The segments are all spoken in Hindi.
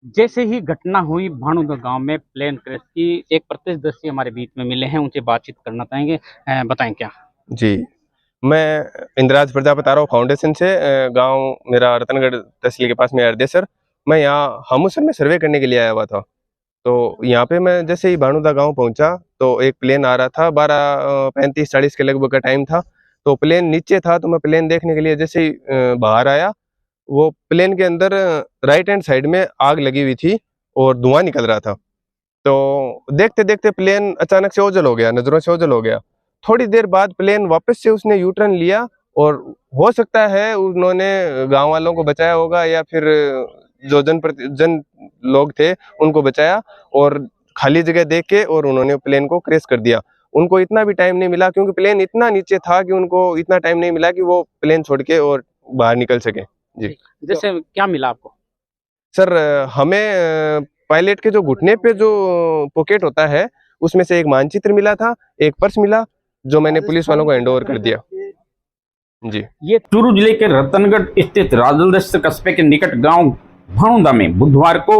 जैसे ही घटना हुई भानुदा गांव में प्लेन क्रैश की, एक प्रत्यक्षदर्शी हमारे बीच में मिले हैं, उनसे बातचीत करना चाहेंगे। बताएं क्या। जी, मैं इंदिराज प्रजापति आरव फाउंडेशन से गांव मेरा रतनगढ़ तहसील के पास में हरदेसर। मैं यहाँ हमूसर में सर्वे करने के लिए आया हुआ था। तो यहाँ पे मैं जैसे ही भानुदा गांव पहुंचा तो एक प्लेन आ रहा था, 12:35-40 के लगभग का टाइम था। तो प्लेन नीचे था, तो मैं प्लेन देखने के लिए जैसे ही बाहर आया, वो प्लेन के अंदर राइट हैंड साइड में आग लगी हुई थी और धुआं निकल रहा था। तो देखते देखते प्लेन अचानक से ओझल हो गया, नजरों से ओझल हो गया। थोड़ी देर बाद प्लेन वापस से उसने यू टर्न लिया और हो सकता है उन्होंने गांव वालों को बचाया होगा या फिर जो जन लोग थे उनको बचाया, और खाली जगह देख के और उन्होंने प्लेन को क्रैश कर दिया। उनको इतना भी टाइम नहीं मिला, क्योंकि प्लेन इतना नीचे था कि उनको इतना टाइम नहीं मिला कि वो प्लेन छोड़ के और बाहर निकल सके। जी। जैसे क्या मिला आपको? सर, हमें पायलट के जो घुटने पे जो पॉकेट होता है उसमें से एक मानचित्र मिला था, एक पर्स मिला, जो मैंने पुलिस वालों को हैंड ओवर कर दिया। जी। ये चूरू जिले के रतनगढ़ स्थित राजलदस्तर कस्बे के निकट गांव भानुदा में बुधवार को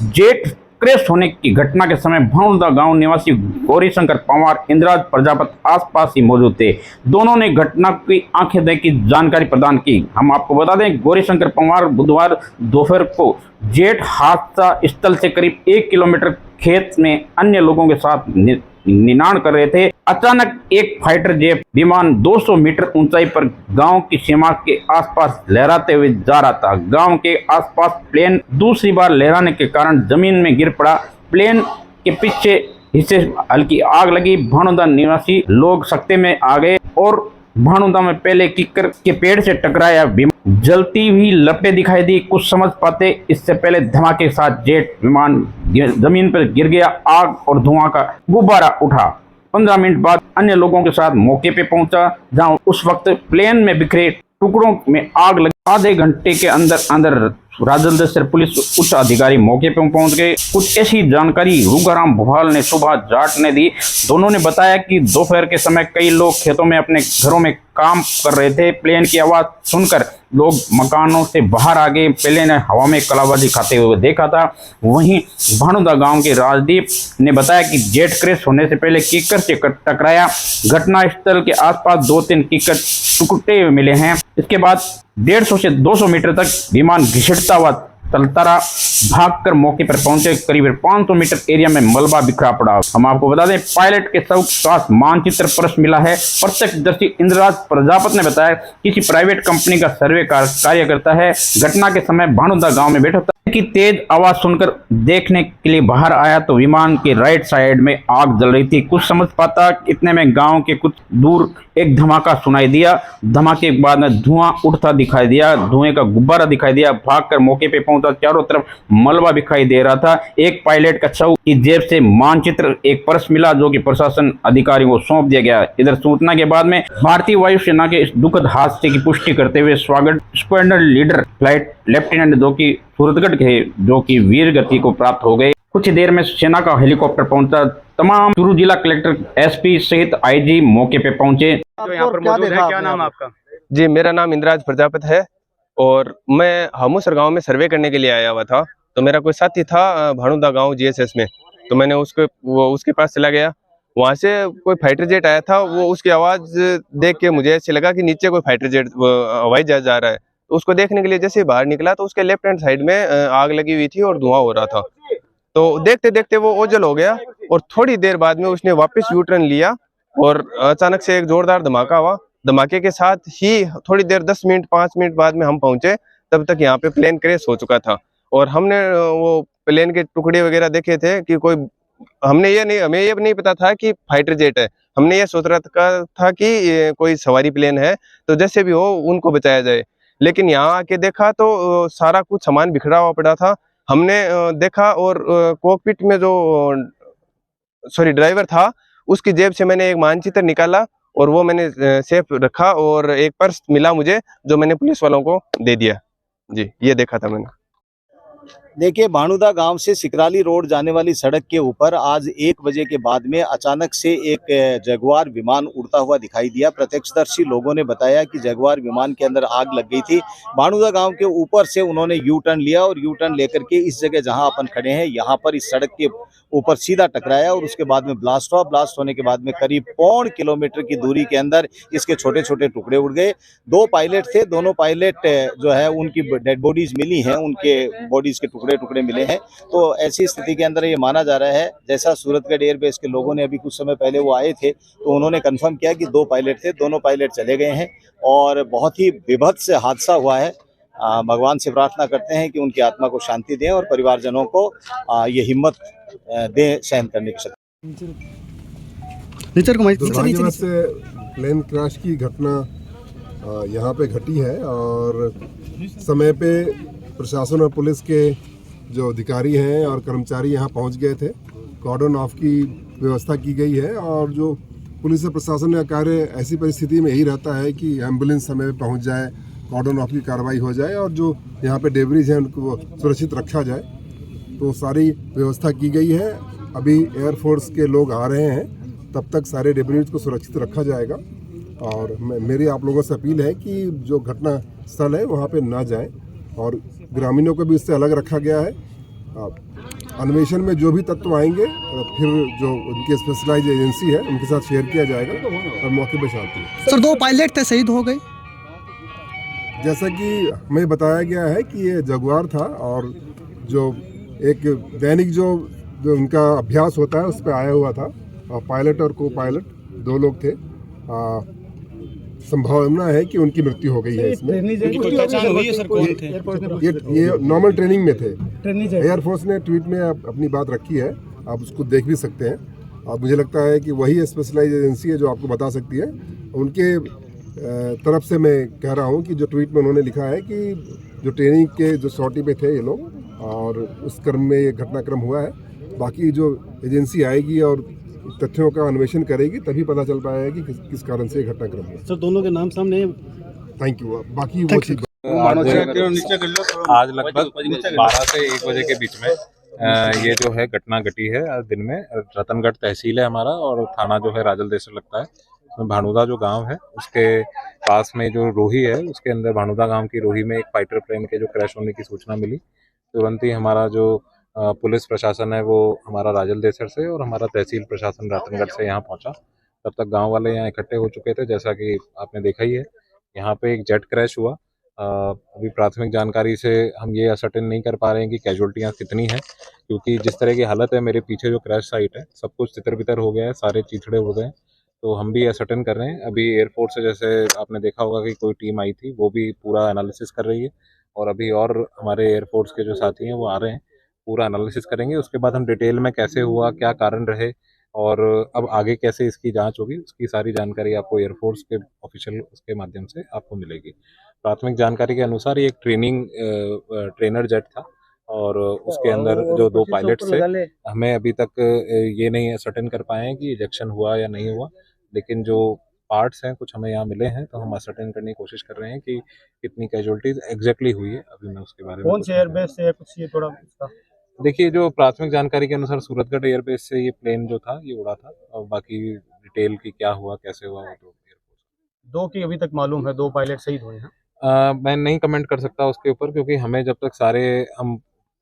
जेट क्रैश होने की घटना के समय भानुदा गांव निवासी गौरीशंकर पंवार, इंदिराज प्रजापति आसपास ही मौजूद थे। दोनों ने घटना की आंखें देखी जानकारी प्रदान की। हम आपको बता दें, गौरीशंकर पंवार बुधवार दोपहर को जेट हादसा स्थल से करीब 1 किलोमीटर खेत में अन्य लोगों के साथ निनाण कर रहे थे। अचानक एक फाइटर जेट विमान 200 मीटर ऊंचाई पर गांव की सीमा के आसपास लहराते हुए जा रहा था। गांव के आसपास प्लेन दूसरी बार लहराने के कारण जमीन में गिर पड़ा। प्लेन के पीछे हिस्से हल्की आग लगी। भानुदा निवासी लोग सकते में आ गए और भानुदा में पहले किक्कर के पेड़ से टकराया विमान जलती हुई लपटें दिखाई दी। कुछ समझ पाते इससे पहले धमाके के साथ जेट विमान जमीन पर गिर गया। आग और धुआं का गुब्बारा उठा। 15 मिनट बाद अन्य लोगों के साथ मौके पे पहुंचा, जहां उस वक्त प्लेन में बिखरे टुकड़ों में आग लगी। आधे घंटे के अंदर राजलदस्तर पुलिस उच्च अधिकारी मौके पर पहुंच गए। कुछ ऐसी जानकारी रूगाराम भोपाल ने, सुबह जाट ने दी। दोनों ने बताया कि दोपहर के समय कई लोग खेतों में अपने घरों में काम कर रहे थे। प्लेन की आवाज सुनकर लोग मकानों से बाहर आ गए। प्लेन ने हवा में कलाबाजी खाते हुए देखा था। वहीं भानुदा गांव के राजदीप ने बताया कि जेट क्रैश होने से पहले किक्कर से टकराया। घटना स्थल के आसपास 2-3 किक्कर टुकड़े मिले हैं। इसके बाद 150 से 200 मीटर तक विमान घिसटता हुआ चलता रहा। भागकर मौके पर पहुंचे। करीब 500 मीटर एरिया में मलबा बिखरा पड़ा। हम आपको बता दें, पायलट के शव के पास मानचित्र पर्स मिला है। प्रत्यक्षदर्शी इंदिराज प्रजापति ने बताया किसी प्राइवेट कंपनी का सर्वे कार्य करता है। घटना के समय भानुदा गांव में बैठा था कि तेज आवाज सुनकर देखने के लिए बाहर आया तो विमान के राइट साइड में आग जल रही थी। कुछ समझ पाता इतने में गांव के कुछ दूर एक धमाका सुनाई दिया। धमाके के बाद में धुआं उठता दिखाई दिया, धुएं का गुब्बारा दिखाई दिया। भागकर मौके पे पहुंचा, चारों तरफ मलबा दिखाई दे रहा था। एक पायलट का शव की जेब से मानचित्र, एक पर्स मिला, जो कि प्रशासन अधिकारियों को सौंप दिया गया। इधर सूचना के बाद में भारतीय वायुसेना के इस दुखद हादसे की पुष्टि करते हुए स्वागत स्क्वाड्रन लीडर फ्लाइट लेफ्टिनेंट जो कि सूरतगढ़ के, जो कि वीर गति को प्राप्त हो गए। कुछ ही देर में सेना का हेलीकॉप्टर पहुंचा। तमाम चूरू जिला कलेक्टर, एसपी सहित आईजी मौके पे पहुंचे। जो यहाँ पर मौजूद है, क्या नाम आपका? जी, मेरा नाम इंदिराज प्रजापति है और मैं हमूसर गांव में सर्वे करने के लिए आया हुआ था। तो मेरा कोई साथी था भानुदा गांव जीएसएस में, तो मैंने उसके पास चला गया। वहां से कोई फाइटर जेट आया था। वो उसकी आवाज देख के मुझे ऐसे लगा कि नीचे कोई फाइटर जेट हवाई जहाज जा रहा है। तो उसको देखने के लिए जैसे बाहर निकला तो उसके लेफ्ट हैंड साइड में आग लगी हुई थी और धुआं हो रहा था। तो देखते देखते वो ओझल हो गया और थोड़ी देर बाद में उसने वापस यू टर्न लिया और अचानक से एक जोरदार धमाका हुआ। धमाके के साथ ही थोड़ी देर 10 मिनट 5 मिनट बाद में हम पहुंचे, तब तक यहाँ पे प्लेन क्रैश हो चुका था। और हमने वो प्लेन के टुकड़े वगैरह देखे थे कि हमें ये नहीं पता था कि फाइटर जेट है। हमने ये सोच रखा था कि ये कोई सवारी प्लेन है, तो जैसे भी हो उनको बचाया जाए। लेकिन यहाँ आके देखा तो सारा कुछ सामान बिखरा हुआ पड़ा था। हमने देखा और कॉकपिट में जो ड्राइवर था, उसकी जेब से मैंने एक मानचित्र निकाला और वो मैंने सेफ रखा और एक पर्स मिला मुझे, जो मैंने पुलिस वालों को दे दिया। जी, ये देखा था मैंने। देखिए, भानुदा गांव से सिकराली रोड जाने वाली सड़क के ऊपर आज 1 बजे के बाद में अचानक से एक जगुआर विमान उड़ता हुआ दिखाई दिया। प्रत्यक्षदर्शी लोगों ने बताया कि जगुआर विमान के अंदर आग लग गई थी। भानुदा गांव के ऊपर से उन्होंने यू टर्न लिया और यू टर्न लेकर के इस जगह जहां अपन खड़े हैं यहाँ पर इस सड़क के ऊपर सीधा टकराया और उसके बाद में ब्लास्ट हुआ। ब्लास्ट होने के बाद में करीब 0.25 किलोमीटर की दूरी के अंदर इसके छोटे छोटे टुकड़े उड़ गए। 2 पायलट थे, दोनों पायलट जो है उनकी डेड बॉडीज मिली हैं, उनके बॉडीज के टुकड़े टुकड़े मिले हैं। तो ऐसी स्थिति के अंदर ये माना जा रहा है, जैसा सूरतगढ़ एयरबेस के लोगों ने अभी कुछ समय पहले वो आए थे तो उन्होंने कंफर्म किया कि 2 पायलट थे, दोनों पायलट चले गए हैं और बहुत ही विभत्स हादसा हुआ है। भगवान से प्रार्थना करते हैं कि उनकी आत्मा को शांति दें और परिवारजनों को ये हिम्मत दें सहन करने की शक्ति। दुर्भाग्यवश से प्लेन क्रैश की घटना यहाँ पे घटी है और समय पे प्रशासन और पुलिस के जो अधिकारी हैं और कर्मचारी यहाँ पहुँच गए थे। कॉर्डन ऑफ की व्यवस्था की गई है और जो पुलिस और प्रशासन का कार्य ऐसी परिस्थिति में यही रहता है कि एम्बुलेंस समय पे पहुँच जाए, कॉर्डन ऑफ की कार्रवाई हो जाए और जो यहाँ पे डेब्रिज हैं उनको सुरक्षित रखा जाए। तो सारी व्यवस्था की गई है। अभी एयरफोर्स के लोग आ रहे हैं, तब तक सारे डेब्रिज को सुरक्षित रखा जाएगा। और मेरी आप लोगों से अपील है कि जो घटना स्थल है वहाँ पे ना जाएं और ग्रामीणों को भी इससे अलग रखा गया है। अन्वेषण में जो भी तत्व आएंगे फिर जो उनकी स्पेशलाइज एजेंसी है उनके साथ शेयर किया जाएगा और मौके पर शांति। सर 2 पायलट थे, शहीद हो गए। जैसा कि हमें बताया गया है कि ये जगुआर था और जो एक दैनिक जो उनका अभ्यास होता है उस पर आया हुआ था। पायलट और को पायलट 2 लोग थे। संभावना है कि उनकी मृत्यु हो गई है इसमें। ये नॉर्मल ट्रेनिंग में थे। एयरफोर्स ने ट्वीट में अपनी बात रखी है, आप उसको देख भी सकते हैं। और मुझे लगता है कि वही स्पेशलाइज एजेंसी है जो आपको बता सकती है। उनके तरफ से मैं कह रहा हूँ कि जो ट्वीट में उन्होंने लिखा है कि जो ट्रेनिंग के जो सॉर्टी पे थे ये लोग और उस क्रम में ये घटनाक्रम हुआ है। बाकी जो एजेंसी आएगी और तथ्यों का अन्वेषण करेगी तभी पता चल पाएगा कि किस कारण से घटनाक्रम हुआ। सर दोनों के नाम सामने। Thank you. बाकी वो चीज आज लगभग 12 से 1 बजे के बीच में ये जो है घटना घटी है। आज दिन में रतनगढ़ तहसील है हमारा और थाना जो है राजल देसर लगता है। उसमें भानुदा जो गांव है उसके पास में जो रोही है उसके अंदर भानुदा गांव की रोही में एक फाइटर प्लेन के जो क्रैश होने की सूचना मिली। तुरंत ही हमारा जो पुलिस प्रशासन है वो हमारा राजल देसर से और हमारा तहसील प्रशासन रतनगढ़ से यहाँ पहुँचा। तब तक गांव वाले यहाँ इकट्ठे हो चुके थे। जैसा कि आपने देखा ही है, यहाँ पे एक जेट क्रैश हुआ। अभी प्राथमिक जानकारी से हम ये असर्टेन नहीं कर पा रहे हैं कि कैजुअल्टियाँ कितनी हैं, क्योंकि जिस तरह की हालत है मेरे पीछे जो क्रैश साइट है सब कुछ तितर बितर हो गया है, सारे चीथड़े उड़ गए हैं। तो हम भी असर्टेन कर रहे हैं। अभी एयरफोर्स से जैसे आपने देखा होगा कि कोई टीम आई थी, वो भी पूरा एनालिसिस कर रही है और अभी और हमारे एयरफोर्स के जो साथी हैं वो आ रहे हैं, पूरा एनालिसिस करेंगे। उसके बाद हम डिटेल में कैसे हुआ, क्या कारण रहे और अब आगे कैसे इसकी जांच होगी, उसकी सारी जानकारी आपको एयरफोर्स के ऑफिशियल उसके माध्यम से आपको मिलेगी। प्राथमिक जानकारी के अनुसार ये एक ट्रेनर जेट था और उसके अंदर जो 2 पायलट थे। हमें अभी तक ये नहीं सर्टेन कर पाए हैं कि इजेक्शन हुआ या नहीं हुआ, लेकिन जो पार्ट्स हैं कुछ हमें यहाँ मिले हैं तो हम सर्टेन करने की कोशिश कर रहे हैं कि कितनी कैजुअल्टीज एग्जैक्टली हुई है। अभी मैं उसके बारे में कौन से एयरबेस से कुछ ये थोड़ा देखिए, जो प्राथमिक जानकारी के अनुसार सूरतगढ़ एयरबेस से ये प्लेन जो था ये उड़ा था और बाकी डिटेल की क्या हुआ कैसे हुआ वो तो एयरफोर्स। 2 की अभी तक मालूम है, 2 पायलट शहीद हुए हैं। मैं नहीं कमेंट कर सकता उसके ऊपर, क्योंकि हमें जब तक सारे हम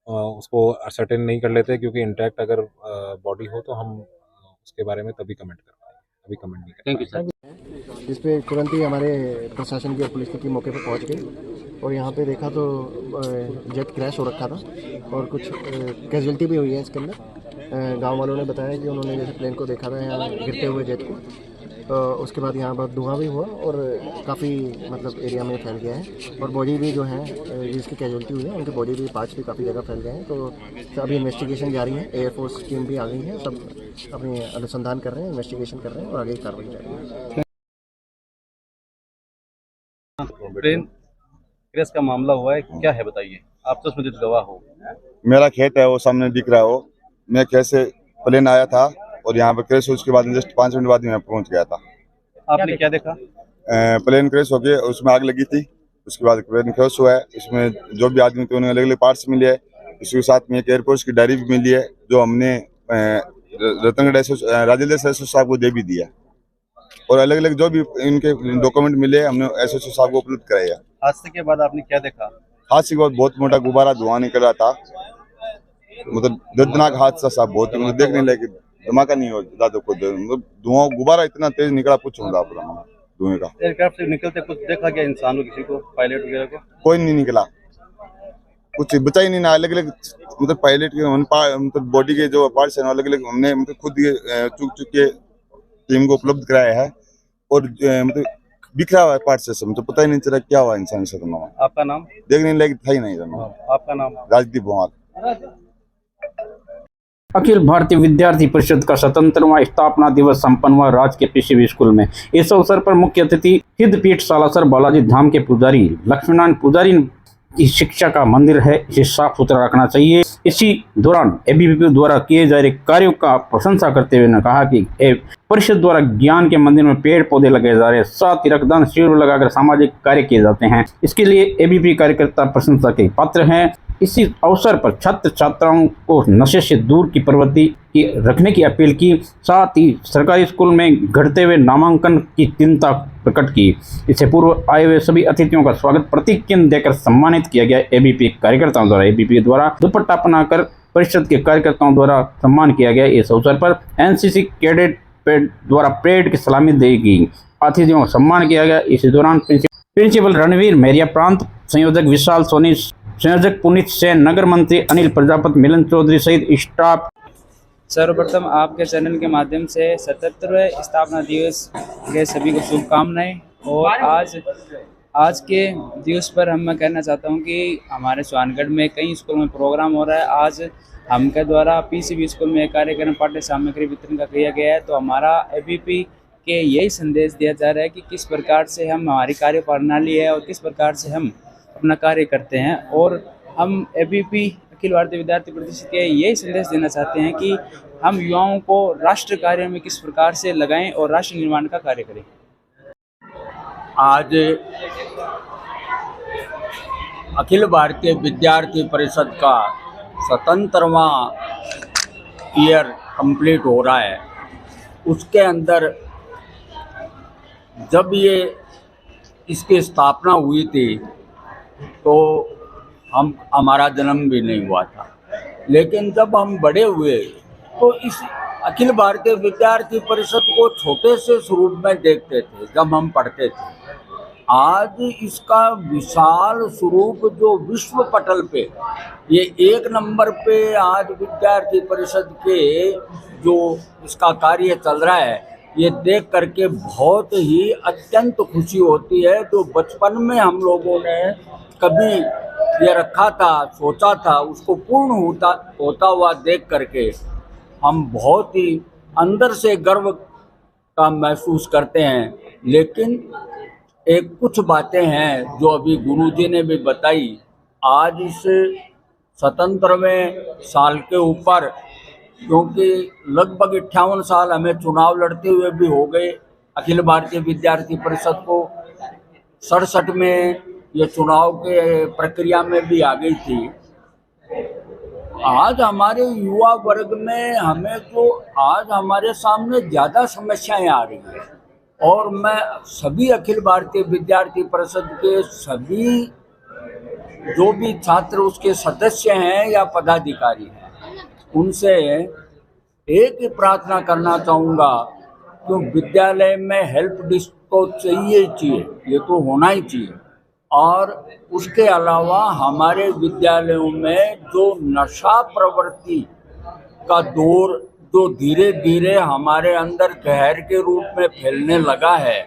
उसको सर्टेन नहीं कर लेते, क्योंकि इंटैक्ट अगर बॉडी हो तो हम उसके बारे में तभी कमेंट कर पाएंगे, अभी कमेंट नहीं करेंगे। Thank you sir. जिस पे तुरंत ही हमारे प्रशासन की और पुलिस की मौके पर पहुंच गई और यहाँ पे देखा तो जेट क्रैश हो रखा था और कुछ कैजुअल्टी भी हुई है इसके अंदर। गांव वालों ने बताया कि उन्होंने जैसे प्लेन को देखा था यहाँ गिरते हुए जेट को, तो उसके बाद यहाँ पर धुआं भी हुआ और काफ़ी मतलब एरिया में फैल गया है और बॉडी भी जो है जिसकी कैजुअल्टी हुई है उनके बॉडी भी पार्ट्स भी काफ़ी जगह फैल गए हैं। तो अभी इन्वेस्टिगेशन जारी है, एयरफोर्स टीम भी आ गई है, सब अपनी अनुसंधान कर रहे हैं, इन्वेस्टिगेशन कर रहे हैं और आगे कार्रवाई जारी है। ट्रेन क्रैश का मामला हुआ है, क्या है बताइए, आप तो उसमें गवाह हो। मेरा खेत है वो सामने दिख रहा हो, मैं कैसे प्लेन आया था और यहाँ पे क्रैश, उसके बाद जस्ट 5 मिनट बाद मैं पहुँच गया था। आपने क्या देखा? प्लेन क्रैश हो गया, उसमें आग लगी थी। उसके बाद प्लेन क्रैश हुआ है, उसमें जो भी आदमी थे उन्हें अलग अलग पार्ट्स मिले हैं इसके साथ में एक एयरफोर्स की डायरी भी मिली है जो हमने रतनगढ़ राजल देश एसओ साहब को दे भी दिया, और अलग अलग जो भी इनके डॉक्यूमेंट मिले हमने एसओ साहब को उपलब्ध कराया। हादसे के बाद आपने क्या देखा? हादसे के बाद बहुत मोटा गुब्बारा धुआं निकल रहा था, मतलब दर्दनाक हादसा साहब, बहुत मतलब देखने लायक धमाका नहीं हो दादा को, मतलब धुआं गुब्बारा इतना तेज निकला कुछ होगा धुएं का। एयरक्राफ्ट से निकलते कुछ देखा गया इंसान को, किसी को, पायलट वगैरह को? कोई नहीं निकला, कुछ बचा ही नहीं ना। अलग अलग मतलब पायलट के मतलब बॉडी के जो पार्ट्स हैं अलग अलग हमने मतलब खुद चुक के टीम को उपलब्ध कराया है, और मतलब बिखरा हुआ है पार्ट से, तो पता ही नहीं चला क्या हुआ इंसान से। आपका नाम? देखने लायक था ही नहीं। आपका नाम? राजदीप भंवर। अखिल भारतीय विद्यार्थी परिषद का 77वां स्थापना दिवस संपन्न हुआ राजकीय पीसीबी स्कूल में। इस अवसर पर मुख्य अतिथि सिद्धपीठ सालासर बालाजी धाम के पुजारी लक्ष्मीनारायण पुजारी की शिक्षा का मंदिर है, इसे साफ सुथरा रखना चाहिए। इसी दौरान एबीवीपी द्वारा किए जा रहे कार्यों का प्रशंसा करते हुए ने कहा कि परिषद द्वारा ज्ञान के मंदिर में पेड़ पौधे लगाए जा रहे हैं, साथ ही रक्तदान शिविर लगाकर सामाजिक कार्य किए जाते हैं। इसके लिए एबीवीपी कार्यकर्ता प्रशंसा के पात्र हैं। इसी अवसर पर छात्र छात्राओं को नशे से दूर की प्रवृत्ति की रखने की अपील की, साथ ही सरकारी स्कूल में घटते हुए नामांकन की चिंता प्रकट की। इससे पूर्व आए हुए सभी अतिथियों का स्वागत प्रतीक चिन्ह देकर सम्मानित किया गया। एबीवीपी कार्यकर्ताओं द्वारा एबीवीपी द्वारा दुपट्टा पहनाकर परिषद के कार्यकर्ताओं द्वारा सम्मान किया गया। इस अवसर पर एनसीसी कैडेट द्वारा परेड की सलामी दी गई, अतिथियों का सम्मान किया गया। इसी दौरान प्रिंसिपल रणवीर मेरिया प्रांत, संयोजक विशाल सोनी, संयोजक पुनीत सेन, नगर मंत्री अनिल प्रजापति, मिलन चौधरी सहित स्टाफ। सर्वप्रथम आपके चैनल के माध्यम से 77वें स्थापना दिवस के सभी को शुभकामनाएं। और आज के दिवस पर मैं कहना चाहता हूं कि हमारे सुहानगढ़ में कई स्कूल में प्रोग्राम हो रहा है। आज हमके द्वारा पीसीबी स्कूल में कार्यक्रम पाठ्य सामग्री वितरण का किया गया है। तो हमारा एबीवीपी के यही संदेश दिया जा रहा है कि किस प्रकार से हम हमारी कार्य प्रणाली है और किस प्रकार से हम अपना कार्य करते हैं। और हम एबीवीपी अखिल भारतीय विद्यार्थी परिषद के यही संदेश देना चाहते हैं कि हम युवाओं को राष्ट्र कार्य में किस प्रकार से लगाएं और राष्ट्र निर्माण का कार्य करें। आज अखिल भारतीय विद्यार्थी परिषद का 77वां ईयर कंप्लीट हो रहा है। उसके अंदर जब ये इसकी स्थापना हुई थी तो हमारा जन्म भी नहीं हुआ था, लेकिन जब हम बड़े हुए तो इस अखिल भारतीय विद्यार्थी परिषद को छोटे से स्वरूप में देखते थे जब हम पढ़ते थे। आज इसका विशाल स्वरूप जो विश्व पटल पे ये 1 नंबर पे आज विद्यार्थी परिषद के जो इसका कार्य चल रहा है, ये देख करके बहुत ही अत्यंत खुशी होती है। जो बचपन में हम लोगों ने कभी ये रखा था, सोचा था, उसको पूर्ण होता हुआ देख करके हम बहुत ही अंदर से गर्व का महसूस करते हैं। लेकिन एक कुछ बातें हैं जो अभी गुरुजी ने भी बताई। आज इस 77वें साल के ऊपर, क्योंकि लगभग 58 साल हमें चुनाव लड़ते हुए भी हो गए, अखिल भारतीय विद्यार्थी परिषद को 67 में ये चुनाव के प्रक्रिया में भी आ गई थी। आज हमारे युवा वर्ग में हमें जो आज हमारे सामने ज़्यादा समस्याएं आ रही है, और मैं सभी अखिल भारतीय विद्यार्थी परिषद के सभी जो भी छात्र उसके सदस्य हैं या पदाधिकारी हैं, उनसे एक ही प्रार्थना करना चाहूँगा कि विद्यालय में हेल्प डेस्क तो चाहिए, ये तो होना ही चाहिए। और उसके अलावा हमारे विद्यालयों में जो नशा प्रवृत्ति का दौर जो धीरे धीरे हमारे अंदर कहर के रूप में फैलने लगा है,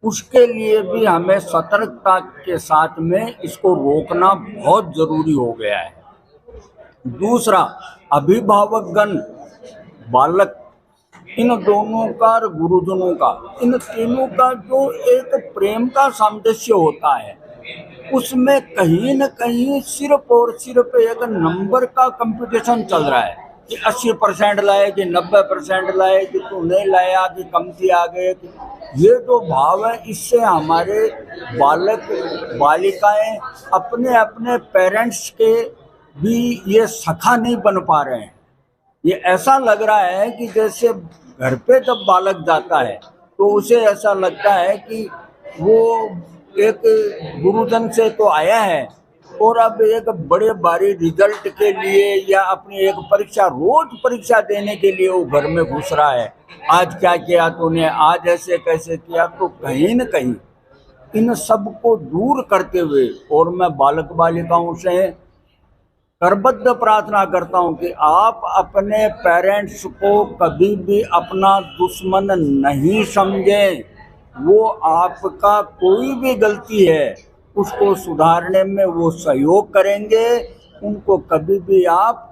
उसके लिए भी हमें सतर्कता के साथ में इसको रोकना बहुत ज़रूरी हो गया है। दूसरा, अभिभावकगण, बालक, इन दोनों का और गुरुजनों का, इन तीनों का जो एक प्रेम का सामंजस्य होता है, उसमें कहीं न कहीं सिर्फ और सिर्फ एक नंबर का कंपटीशन चल रहा है कि 80% लाए कि 90% लाए, कि तू नहीं लाया कि कमती आ गए। ये जो भाव है, इससे हमारे बालक बालिकाएं अपने अपने पेरेंट्स के भी ये सखा नहीं बन पा रहे हैं। ये ऐसा लग रहा है कि जैसे घर पे जब बालक जाता है तो उसे ऐसा लगता है कि वो एक गुरुजन से तो आया है और अब एक बड़े भारी रिजल्ट के लिए या अपनी एक परीक्षा, रोज परीक्षा देने के लिए वो घर में घुस रहा है। आज क्या किया तूने, आज ऐसे कैसे किया। तो कहीं न कहीं इन सब को दूर करते हुए, और मैं बालक बालिकाओं से करबद्ध प्रार्थना करता हूं कि आप अपने पेरेंट्स को कभी भी अपना दुश्मन नहीं समझें। वो आपका कोई भी गलती है उसको सुधारने में वो सहयोग करेंगे। उनको कभी भी आप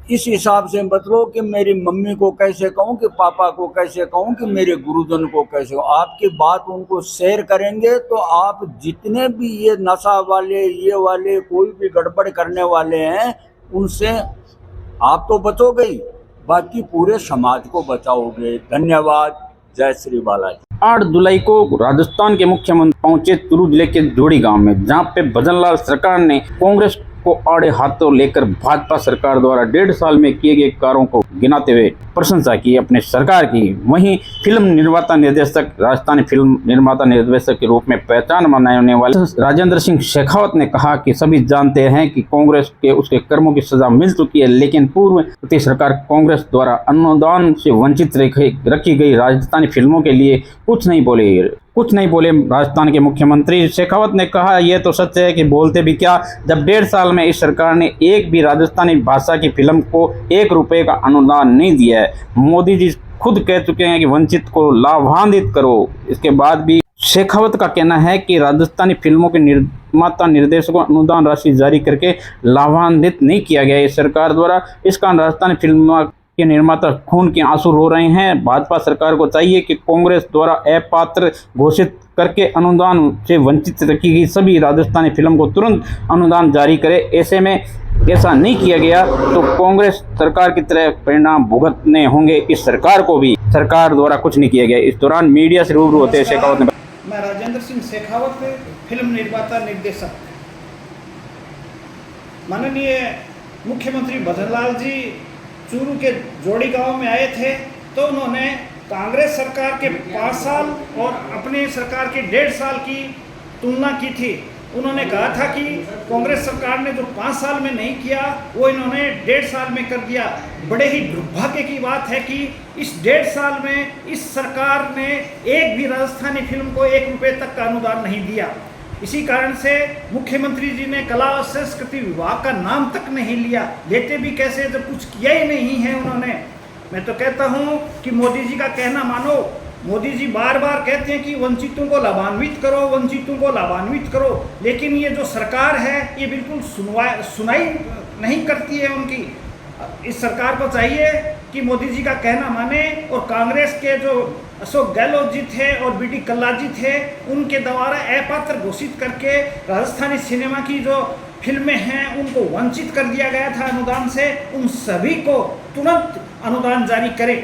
इस हिसाब से मत लो कि मेरी मम्मी को कैसे कहूँ, कि पापा को कैसे कहूँ, कि मेरे गुरुजन को कैसे कहूँ। आपकी बात उनको शेयर करेंगे तो आप जितने भी ये नशा वाले, ये वाले, कोई भी गड़बड़ करने वाले हैं, उनसे आप तो बचोगे ही, बाकी पूरे समाज को बचाओगे। धन्यवाद। जय श्री बालाजी। 8 जुलाई को राजस्थान के मुख्यमंत्री पहुंचे चूरू जिले के जोड़ी गांव में, जहां पे भजनलाल सरकार ने कांग्रेस को आड़े हाथों लेकर भाजपा सरकार द्वारा 1.5 साल में किए गए कार्यों को गिनाते हुए प्रशंसा की अपने सरकार की। वहीं फिल्म निर्माता निर्देशक, राजस्थानी फिल्म निर्माता निर्देशक के रूप में पहचान बनाने वाले राजेंद्र सिंह शेखावत ने कहा कि सभी जानते हैं कि कांग्रेस के उसके कर्मों की सजा मिल चुकी है, लेकिन पूर्व सरकार कांग्रेस द्वारा अनुदान से वंचित रखी गई राजस्थानी फिल्मों के लिए कुछ नहीं बोले। राजस्थान के मुख्यमंत्री शेखावत ने कहा, यह तो सच है कि बोलते भी क्या, जब 1.5 साल में इस सरकार ने एक भी राजस्थानी भाषा की फिल्म को 1 रुपए का अनुदान नहीं दिया है। मोदी जी खुद कह चुके हैं कि वंचित को लाभान्वित करो। इसके बाद भी शेखावत का कहना है कि राजस्थानी फिल्मों के निर्माता निर्देशकों को अनुदान राशि जारी करके लाभान्वित नहीं किया गया है सरकार द्वारा। इस कारण राजस्थानी फिल्म के निर्माता खून के आंसू रो रहे हैं। भाजपा सरकार को चाहिए कि कांग्रेस द्वारा अपात्र घोषित करके अनुदान से वंचित रखी गई सभी राजस्थानी फिल्म को तुरंत अनुदान जारी करे। ऐसे में ऐसा नहीं किया गया तो कांग्रेस सरकार की तरह परिणाम भुगतने होंगे इस सरकार को भी। सरकार द्वारा कुछ नहीं किया गया। इस दौरान मीडिया से रूबरू होते शेखावत ने, मैं राजेंद्र सिंह शेखावत, फिल्म निर्माता निर्देशक। माननीय मुख्यमंत्री भजनलाल जी चूरू के जोड़ी गांव में आए थे तो उन्होंने कांग्रेस सरकार के 5 साल और अपने सरकार के 1.5 साल की तुलना की थी। उन्होंने कहा था कि कांग्रेस सरकार ने जो 5 साल में नहीं किया वो इन्होंने 1.5 साल में कर दिया। बड़े ही दुर्भाग्य की बात है कि इस 1.5 साल में इस सरकार ने एक भी राजस्थानी फिल्म को 1 रुपये तक का अनुदान नहीं दिया। इसी कारण से मुख्यमंत्री जी ने कला और संस्कृति विभाग का नाम तक नहीं लिया। लेते भी कैसे जब कुछ किया ही नहीं है उन्होंने। मैं तो कहता हूँ कि मोदी जी का कहना मानो। मोदी जी बार बार कहते हैं कि वंचितों को लाभान्वित करो, वंचितों को लाभान्वित करो, लेकिन ये जो सरकार है ये बिल्कुल सुनाई नहीं करती है उनकी। इस सरकार को चाहिए कि मोदी जी का कहना माने और कांग्रेस के जो अशोक गहलोत जी थे और बीडी कल्ला जी थे उनके द्वारा अपात्र घोषित करके राजस्थानी सिनेमा की जो फिल्में हैं उनको वंचित कर दिया गया था अनुदान से। उन सभी को तुरंत अनुदान जारी करे।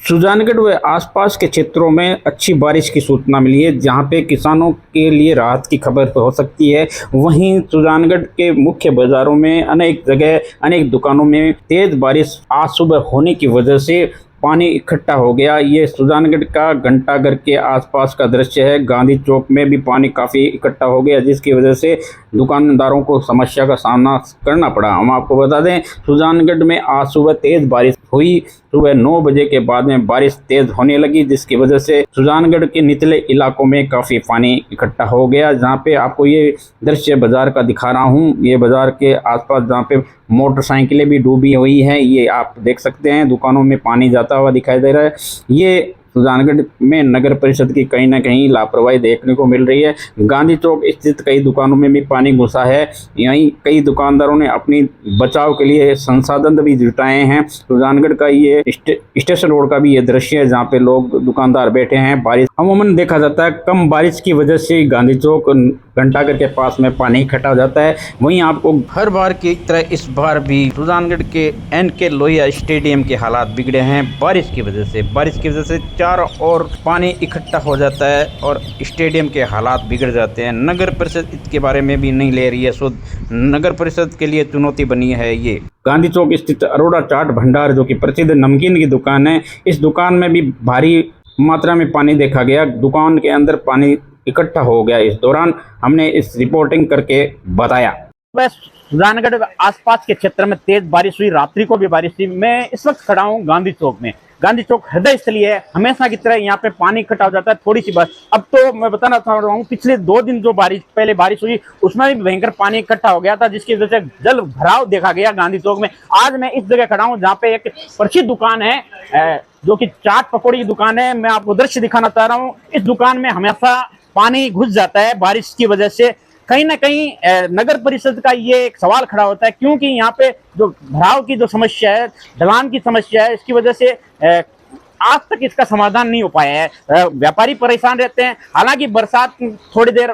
सुजानगढ़ व आसपास के क्षेत्रों में अच्छी बारिश की सूचना मिली है, जहां पे किसानों के लिए राहत की खबर हो सकती है। वहीं सुजानगढ़ के मुख्य बाजारों में अनेक जगह, अनेक दुकानों में तेज बारिश आज सुबह होने की वजह से पानी इकट्ठा हो गया। ये सुजानगढ़ का घंटाघर के आसपास का दृश्य है। गांधी चौक में भी पानी काफ़ी इकट्ठा हो गया, जिसकी वजह से दुकानदारों को समस्या का सामना करना पड़ा। हम आपको बता दें, सुजानगढ़ में आज सुबह तेज़ बारिश हुई। सुबह 9 बजे के बाद में बारिश तेज़ होने लगी, जिसकी वजह से सुजानगढ़ के निचले इलाकों में काफ़ी पानी इकट्ठा हो गया। जहाँ पे आपको ये दृश्य बाज़ार का दिखा रहा हूँ, ये बाज़ार के आसपास जहाँ पे मोटरसाइकिलें भी डूबी हुई हैं, ये आप देख सकते हैं। दुकानों में पानी जाता हुआ दिखाई दे रहा है। ये सुजानगढ़ में नगर परिषद की कहीं ना कहीं लापरवाही देखने को मिल रही है। गांधी चौक स्थित कई दुकानों में भी पानी घुसा है। यहीं कई दुकानदारों ने अपनी बचाव के लिए संसाधन भी जुटाए हैं। सुजानगढ़ का ये स्टेशन रोड का भी ये दृश्य है, जहाँ पे लोग दुकानदार बैठे हैं। बारिश अमूमन देखा जाता है कम बारिश की वजह से गांधी चौक घंटाघर के पास में पानी इकट्ठा हो जाता है। वहीं आपको हर बार की तरह इस बार भी सुजानगढ़ के NK लोहिया स्टेडियम के हालात बिगड़े हैं बारिश की वजह से। बारिश की वजह से चारों ओर पानी इकट्ठा हो जाता है और स्टेडियम के हालात बिगड़ जाते हैं। नगर परिषद इसके बारे में भी नहीं ले रही है, सो नगर परिषद के लिए चुनौती बनी है ये। गांधी चौक स्थित अरोड़ा चाट भंडार जो कि प्रसिद्ध नमकीन की दुकान है, इस दुकान में भी भारी मात्रा में पानी देखा गया। दुकान के अंदर पानी इकट्ठा हो गया। इस दौरान हमने इस रिपोर्टिंग करके बताया। सुजानगढ़ आसपास के क्षेत्र में तेज बारिश हुई, रात्रि को भी बारिश हुई। मैं इस वक्त खड़ा हूँ गांधी चौक में। गांधी चौक हृदय स्थली है, हमेशा की तरह यहाँ पे पानी इकट्ठा हो जाता है थोड़ी सी बारिश। अब तो मैं बताना चाह रहा हूँ, पिछले 2 दिन जो पहले बारिश हुई उसमें भी भयंकर पानी इकट्ठा हो गया था, जिसकी वजह से जल भराव देखा गया गांधी चौक में। आज मैं इस जगह खड़ा हूँ जहाँ पे एक प्रसिद्ध दुकान है जो कि चाट पकौड़ी की दुकान है। मैं आपको दृश्य दिखाना चाह रहा हूँ। इस दुकान में हमेशा पानी घुस जाता है बारिश की वजह से। कहीं ना कहीं नगर परिषद का ये एक सवाल खड़ा होता है, क्योंकि यहाँ पे जो भराव की जो समस्या है, ढलान की समस्या है, इसकी वजह से आज तक इसका समाधान नहीं हो पाया है। व्यापारी परेशान रहते हैं। हालांकि बरसात थोड़ी देर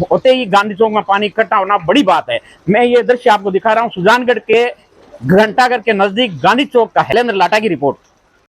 होते ही गांधी चौक में पानी इकट्ठा होना बड़ी बात है। मैं ये दृश्य आपको दिखा रहा हूँ सुजानगढ़ के घंटाघर के नजदीक गांधी चौक का। हेलेंद्र लाटा की रिपोर्ट।